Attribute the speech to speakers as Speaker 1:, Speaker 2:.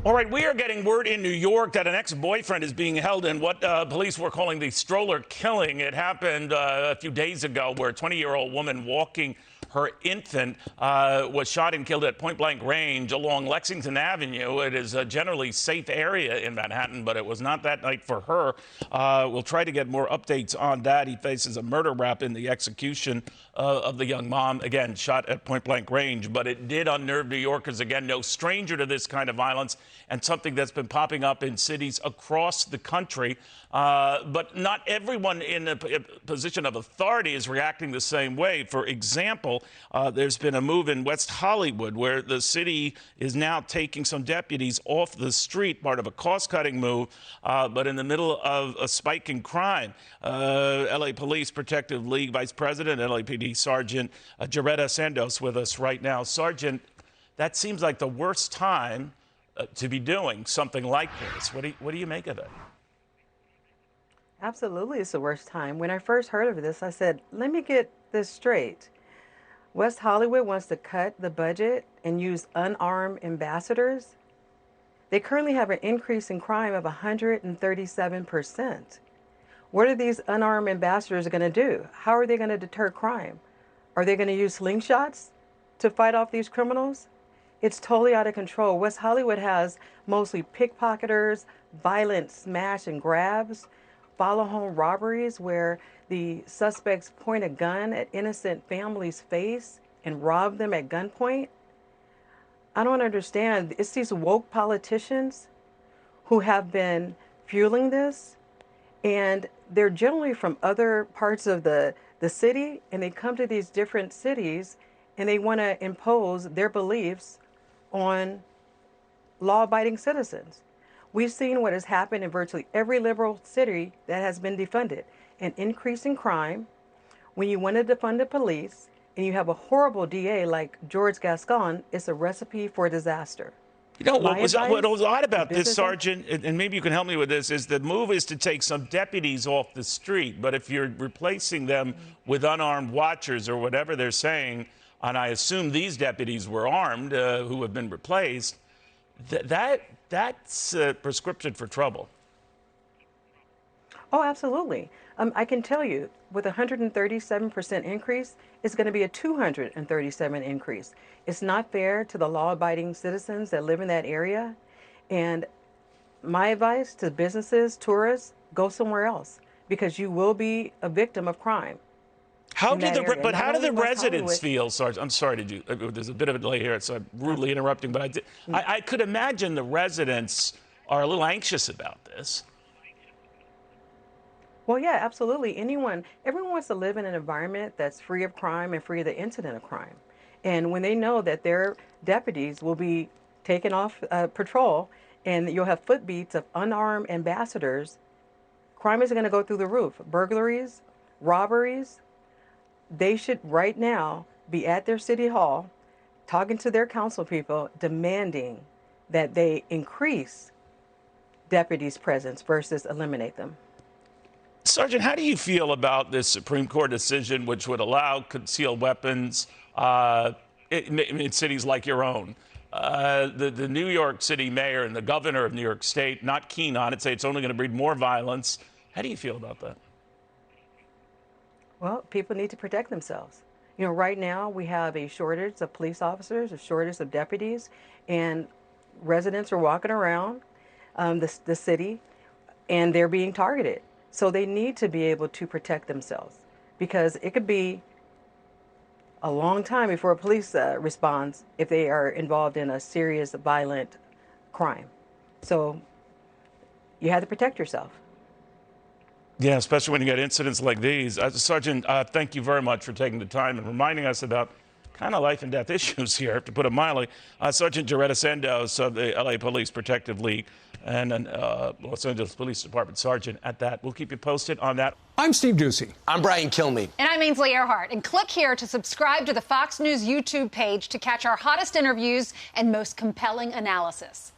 Speaker 1: All right, we are getting word in New York that an ex-boyfriend is being held in what police were calling the stroller killing. It happened a few days ago where a 20-year-old woman walking her infant was shot and killed at point-blank range along Lexington Avenue. It is a generally safe area in Manhattan, but it was not that night for her. We'll try to get more updates on that. He faces a murder rap in the execution of the young mom, again, shot at point-blank range. But it did unnerve New Yorkers. Again, no stranger to this kind of violence, and something that's been popping up in cities across the country. But not everyone in a position of authority is reacting the same way. For example, there's been a move in West Hollywood where the city is now taking some deputies off the street, part of a cost-cutting move, but in the middle of a spike in crime. LA Police Protective League Vice President, LAPD Sergeant Jerretta Sandoz with us right now. Sergeant, that seems like the worst time to be doing something like this. What do you make of it?
Speaker 2: Absolutely, it's the worst time. When I first heard of this, I said, let me get this straight. West Hollywood wants to cut the budget and use unarmed ambassadors. They currently have an increase in crime of 137%. What are these unarmed ambassadors going to do? How are they going to deter crime? Are they going to use slingshots to fight off these criminals? It's totally out of control. West Hollywood has mostly pickpocketers, violent smash and grabs, follow home robberies where the suspects point a gun at innocent families' face and rob them at gunpoint. I don't understand. It's these woke politicians who have been fueling this, and they're generally from other parts of the city, and they come to these different cities and they want to impose their beliefs on law-abiding citizens. We've seen what has happened in virtually every liberal city that has been defunded. An increase in crime. When you want to defund the police and you have a horrible DA like George Gascon, it's a recipe for disaster.
Speaker 1: You know, what was odd about this, Sergeant, and maybe you can help me with this, is the move is to take some deputies off the street. But if you're replacing them with unarmed watchers or whatever they're saying, and I assume these deputies were armed who have been replaced, that's a prescription for trouble.
Speaker 2: Oh, absolutely. I can tell you, with a 137% increase, it's going to be a 237% increase. It's not fair to the law-abiding citizens that live in that area. And my advice to businesses, tourists, go somewhere else, because you will be a victim of crime.
Speaker 1: How do the residents feel, Sergeant? I'm sorry, there's a bit of a delay here, so I'm rudely interrupting, but I could imagine the residents are a little anxious about this.
Speaker 2: Well, yeah, absolutely. Everyone wants to live in an environment that's free of crime and free of the incident of crime. And when they know that their deputies will be taken off patrol and you'll have footbeats of unarmed ambassadors, crime is going to go through the roof. Burglaries, robberies. They should right now be at their city hall talking to their council people, demanding that they increase deputies' presence versus eliminate them.
Speaker 1: Sergeant, how do you feel about this Supreme Court decision which would allow concealed weapons in cities like your own? The New York City mayor and the governor of New York State not keen on it, say it's only going to breed more violence. How do you feel about that?
Speaker 2: Well, people need to protect themselves. You know, right now we have a shortage of police officers, a shortage of deputies, and residents are walking around the city and they're being targeted. So they need to be able to protect themselves, because it could be a long time before police responds if they are involved in a serious violent crime. So you have to protect yourself.
Speaker 1: Yeah, especially when you get incidents like these. Sergeant, thank you very much for taking the time and reminding us about kind of life and death issues here, to put it mildly. Sergeant Jerretta Sandoz of the LA Police Protective League and an Los Angeles Police Department sergeant at that. We'll keep you posted on that.
Speaker 3: I'm Steve Ducey.
Speaker 4: I'm Brian Kilmeade.
Speaker 5: And I'm Ainsley Earhart. And click here to subscribe to the Fox News YouTube page to catch our hottest interviews and most compelling analysis.